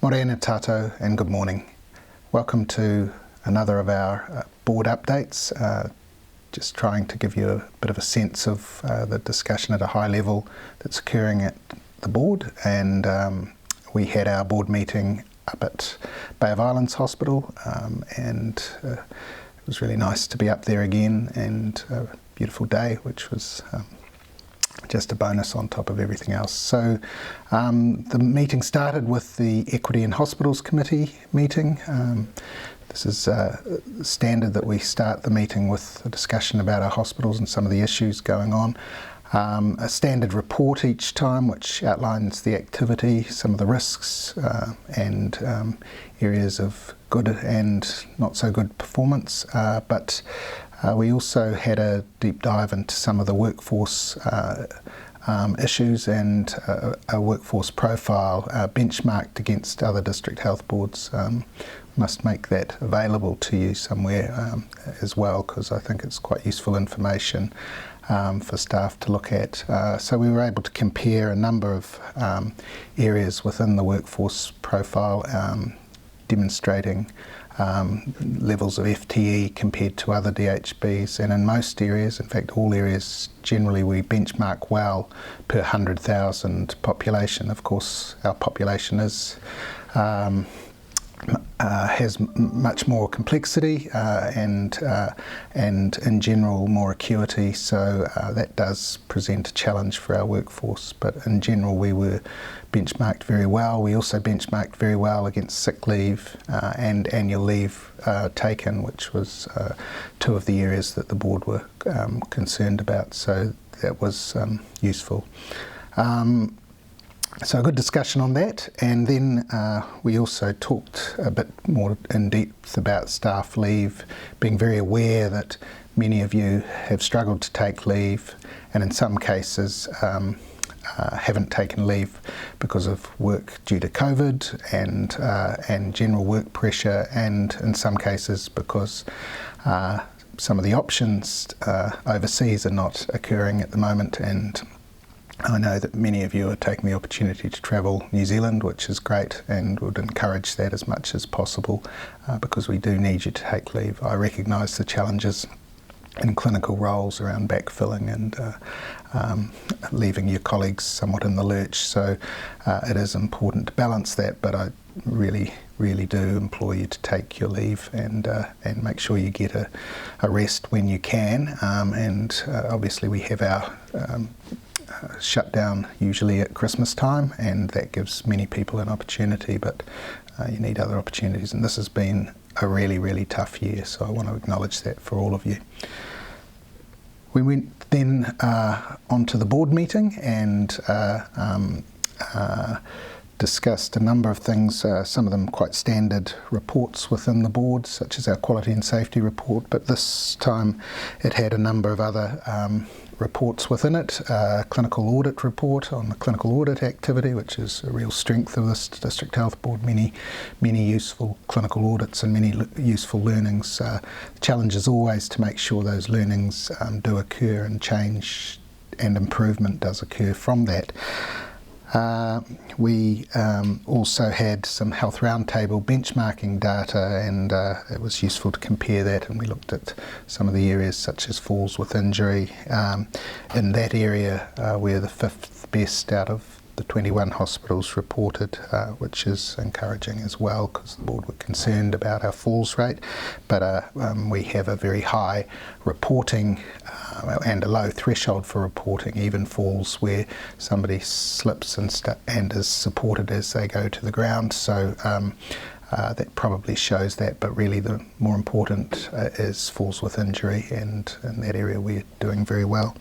Morena tātou and good morning. Welcome to another of our board updates, just trying to give you a bit of a sense of the discussion at a high level that's occurring at the board. And we had our board meeting up at Bay of Islands Hospital, and it was really nice to be up there again, and a beautiful day, which was just a bonus on top of everything else. So the meeting started with the Equity in Hospitals Committee meeting. This is standard that we start the meeting with a discussion about our hospitals and some of the issues going on. A standard report each time which outlines the activity, some of the risks and areas of good and not so good performance, but we also had a deep dive into some of the workforce issues and a workforce profile benchmarked against other district health boards. Must make that available to you somewhere as well, because I think it's quite useful information for staff to look at. So we were able to compare a number of areas within the workforce profile, demonstrating levels of FTE compared to other DHBs, and in most areas, in fact all areas, generally we benchmark well per 100,000 population. Of course our population is has much more complexity and in general more acuity, so that does present a challenge for our workforce, but in general we were benchmarked very well. We also benchmarked very well against sick leave and annual leave taken, which was two of the areas that the board were concerned about, so that was useful. So a good discussion on that, and then we also talked a bit more in depth about staff leave, being very aware that many of you have struggled to take leave, and in some cases haven't taken leave because of work due to COVID and general work pressure, and in some cases because some of the options overseas are not occurring at the moment. And I know that many of you are taking the opportunity to travel New Zealand, which is great, and would encourage that as much as possible because we do need you to take leave. I recognise the challenges in clinical roles around backfilling and leaving your colleagues somewhat in the lurch, so it is important to balance that, but I really do implore you to take your leave and make sure you get a rest when you can, and obviously we have our shut down usually at Christmas time, and that gives many people an opportunity, but you need other opportunities, and this has been a really tough year, so I want to acknowledge that for all of you. We went then onto the board meeting and discussed a number of things, some of them quite standard reports within the board, such as our quality and safety report, but this time it had a number of other reports within it. Clinical audit report on the clinical audit activity, which is a real strength of this district health board, many useful clinical audits and many useful learnings. The challenge is always to make sure those learnings do occur and change and improvement does occur from that. We also had some health roundtable benchmarking data, and it was useful to compare that, and we looked at some of the areas such as falls with injury. In that area we're the 5th best out of the 21 hospitals reported, which is encouraging as well, because the board were concerned about our falls rate, but we have a very high reporting and a low threshold for reporting even falls where somebody slips and is supported as they go to the ground, so that probably shows that, but really the more important is falls with injury, and in that area we're doing very well.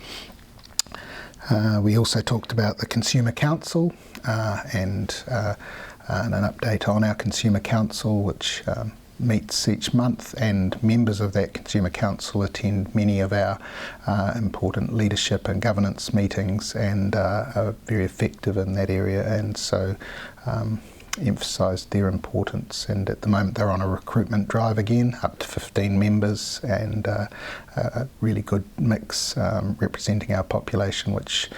We also talked about the Consumer Council and an update on our Consumer Council, which meets each month, and members of that Consumer Council attend many of our important leadership and governance meetings and are very effective in that area, and so emphasised their importance, and at the moment they're on a recruitment drive again, up to 15 members, and a really good mix representing our population, which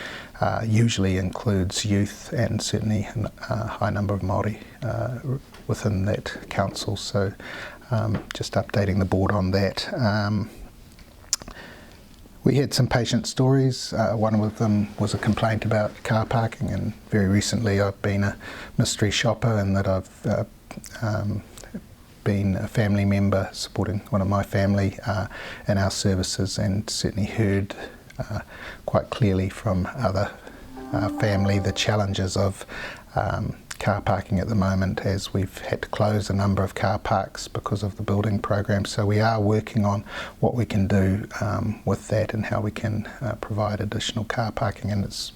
usually includes youth and certainly a high number of Māori within that council. So just updating the board on that. We had some patient stories. One of them was a complaint about car parking, and very recently I've been a mystery shopper in that I've been a family member supporting one of my family in our services, and certainly heard quite clearly from other family the challenges of car parking at the moment, as we've had to close a number of car parks because of the building program. So we are working on what we can do with that and how we can provide additional car parking, and it's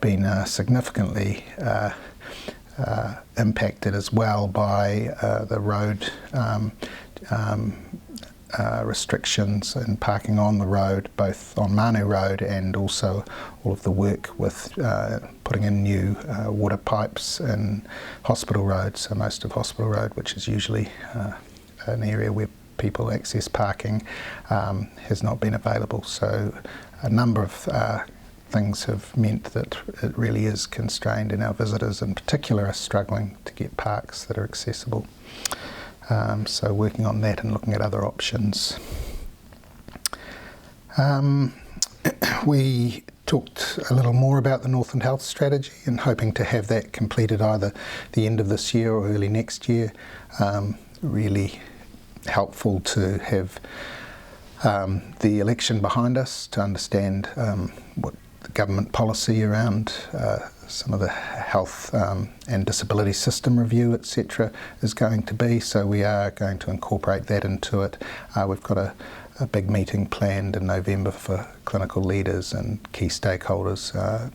been significantly impacted as well by the road restrictions and parking on the road, both on Manu Road and also all of the work with putting in new water pipes in Hospital Road. So most of Hospital Road, which is usually an area where people access parking, has not been available. So a number of things have meant that it really is constrained, and our visitors in particular are struggling to get parks that are accessible. So working on that and looking at other options. We talked a little more about the Northland Health Strategy and hoping to have that completed either the end of this year or early next year. Really helpful to have the election behind us to understand what the government policy around some of the health and disability system review, etc., is going to be. So we are going to incorporate that into it. We've got a big meeting planned in November for clinical leaders and key stakeholders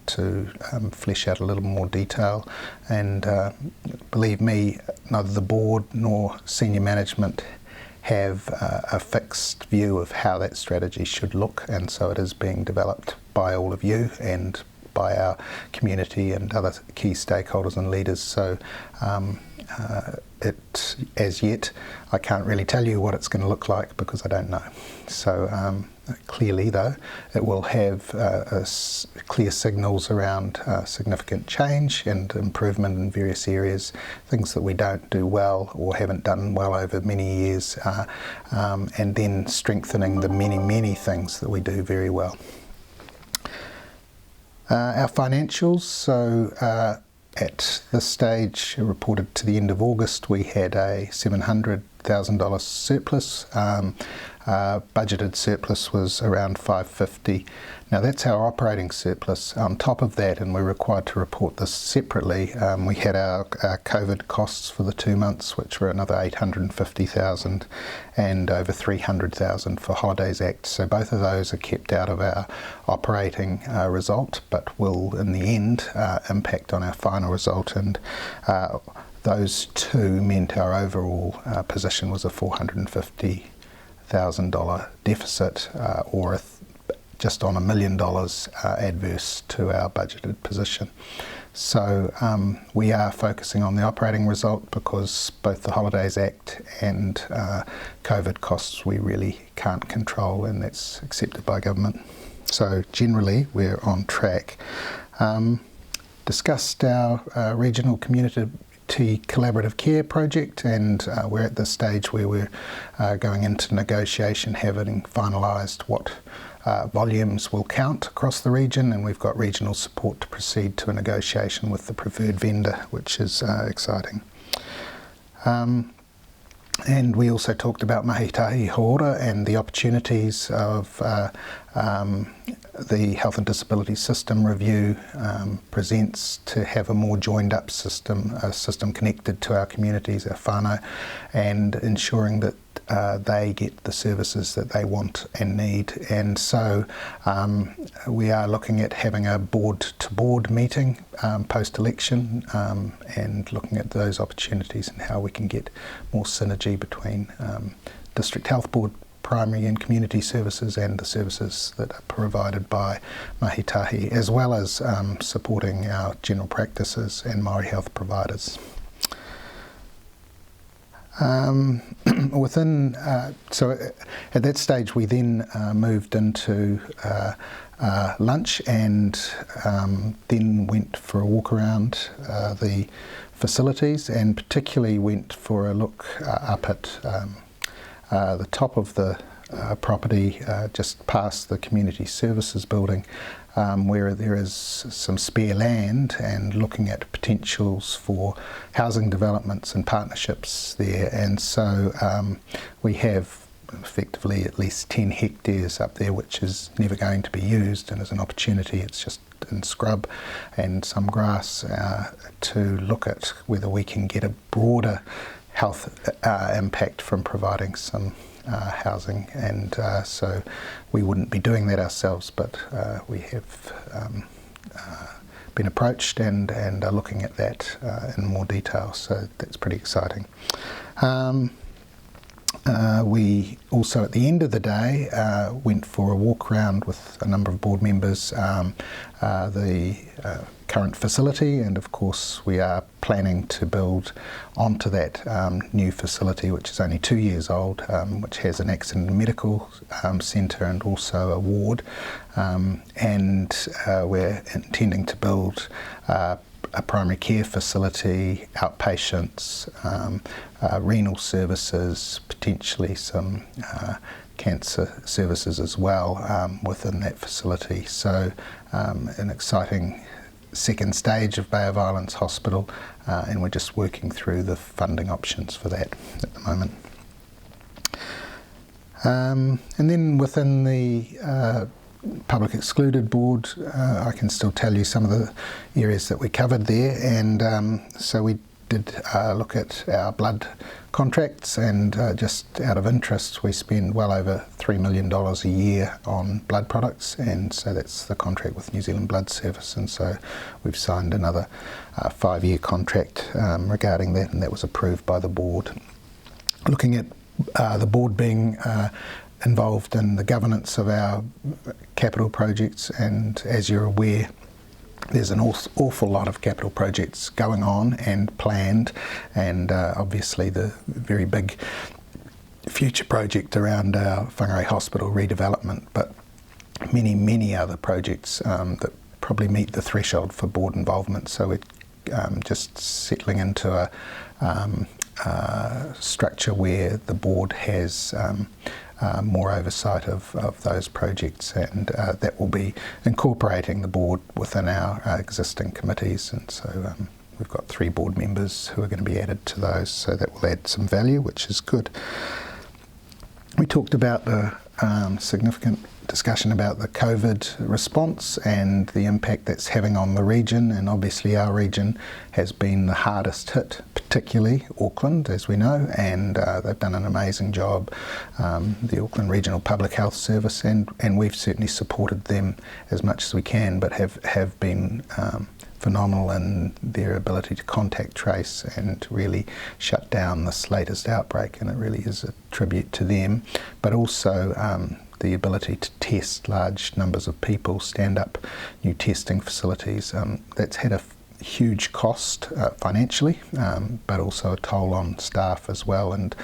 to flesh out a little more detail. And believe me, neither the board nor senior management have a fixed view of how that strategy should look, and so it is being developed by all of you and by our community and other key stakeholders and leaders. So as yet, I can't really tell you what it's going to look like because I don't know. So clearly, though, it will have clear signals around significant change and improvement in various areas, things that we don't do well or haven't done well over many years, and then strengthening the many, many things that we do very well. Our financials, so at this stage, reported to the end of August, we had a $700,000 surplus. Budgeted surplus was around $550,000. Now that's our operating surplus. On top of that, and we're required to report this separately, we had our COVID costs for the 2 months, which were another $850,000, and over $300,000 for Holidays Act. So both of those are kept out of our operating result, but will in the end impact on our final result. And those two meant our overall position was a $450,000 deficit, or just on $1 million adverse to our budgeted position. So we are focusing on the operating result because both the Holidays Act and COVID costs we really can't control, and that's accepted by government. So generally we're on track. Discussed our regional community collaborative care project, and we're at the stage where we're going into negotiation, having finalised what volumes will count across the region, and we've got regional support to proceed to a negotiation with the preferred vendor, which is exciting. And we also talked about Mahi Tahi Hōora and the opportunities of the Health and Disability System Review presents to have a more joined up system, a system connected to our communities, our whānau, and ensuring that they get the services that they want and need. And so we are looking at having a board-to-board meeting post-election, and looking at those opportunities and how we can get more synergy between District Health Board primary and community services and the services that are provided by Mahi Tahi, as well as supporting our general practices and Māori health providers. So at that stage we then moved into lunch and then went for a walk around the facilities, and particularly went for a look up at the top of the property just past the community services building, where there is some spare land, and looking at potentials for housing developments and partnerships there. And so we have effectively at least 10 hectares up there which is never going to be used, and as an opportunity it's just in scrub and some grass to look at whether we can get a broader health impact from providing some housing. And so we wouldn't be doing that ourselves, but we have been approached and are looking at that in more detail, so that's pretty exciting. We also, at the end of the day, went for a walk around with a number of board members, the current facility, and of course we are planning to build onto that new facility, which is only 2 years old, which has an accident medical centre and also a ward, and we're intending to build a primary care facility, outpatients, renal services, potentially some cancer services as well within that facility. So an exciting second stage of Bay of Islands Hospital, and we're just working through the funding options for that at the moment. And then within the Public Excluded Board, I can still tell you some of the areas that we covered there, and so we did look at our blood contracts, and just out of interest we spend well over $3 million a year on blood products, and so that's the contract with New Zealand Blood Service, and so we've signed another 5-year contract regarding that, and that was approved by the board. Looking at the board being involved in the governance of our capital projects, and as you're aware, there's an awful lot of capital projects going on and planned, and obviously the very big future project around our Whangarei Hospital redevelopment, but many other projects that probably meet the threshold for board involvement. So we're just settling into a structure where the board has more oversight of those projects, and that will be incorporating the board within our existing committees, and so we've got 3 board members who are going to be added to those, so that will add some value, which is good. We talked about the significant discussion about the COVID response and the impact that's having on the region, and obviously our region has been the hardest hit, particularly Auckland, as we know, and they've done an amazing job, the Auckland Regional Public Health Service, and we've certainly supported them as much as we can, but have been phenomenal in their ability to contact trace and really shut down this latest outbreak, and it really is a tribute to them, but also the ability to test large numbers of people, stand up new testing facilities. That's had a huge cost financially, but also a toll on staff as well, and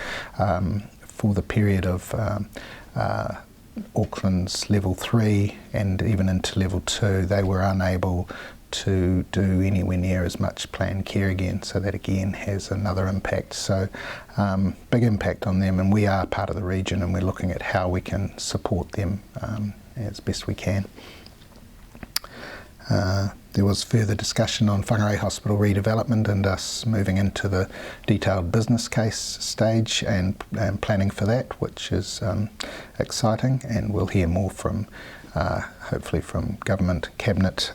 for the period of Auckland's level 3 and even into level 2, they were unable to do anywhere near as much planned care again, so that again has another impact. So big impact on them, and we are part of the region, and we're looking at how we can support them as best we can. There was further discussion on Whangarei Hospital redevelopment and us moving into the detailed business case stage and planning for that, which is exciting, and we'll hear more from hopefully from Government Cabinet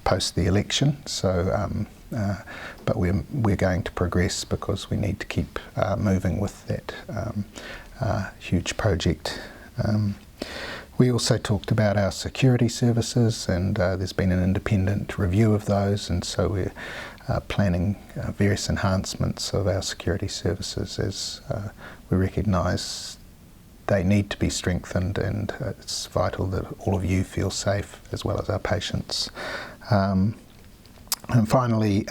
post the election. So but we're going to progress because we need to keep moving with that huge project. We also talked about our security services, and there's been an independent review of those, and so we're planning various enhancements of our security services as we recognise they need to be strengthened, and it's vital that all of you feel safe as well as our patients. And finally,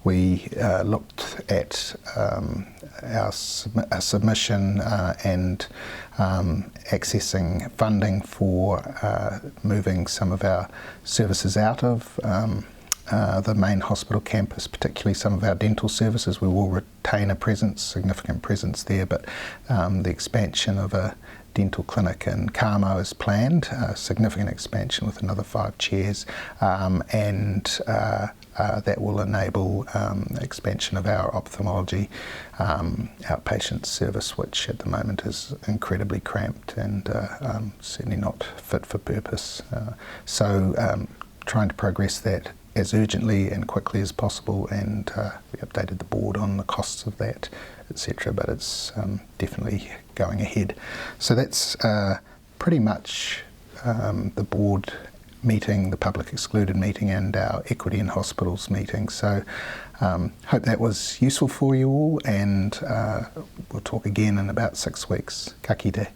we looked at our submission and accessing funding for moving some of our services out of the main hospital campus, particularly some of our dental services. We will retain a presence, significant presence there, but the expansion of a dental clinic in Carmo is planned, a significant expansion with another 5 chairs, and that will enable expansion of our ophthalmology outpatient service, which at the moment is incredibly cramped and certainly not fit for purpose. So trying to progress that as urgently and quickly as possible, and we updated the board on the costs of that, etc. But it's definitely going ahead. So that's pretty much the board meeting, the public excluded meeting, and our equity in hospitals meeting. So hope that was useful for you all, and we'll talk again in about 6 weeks. Ka kite.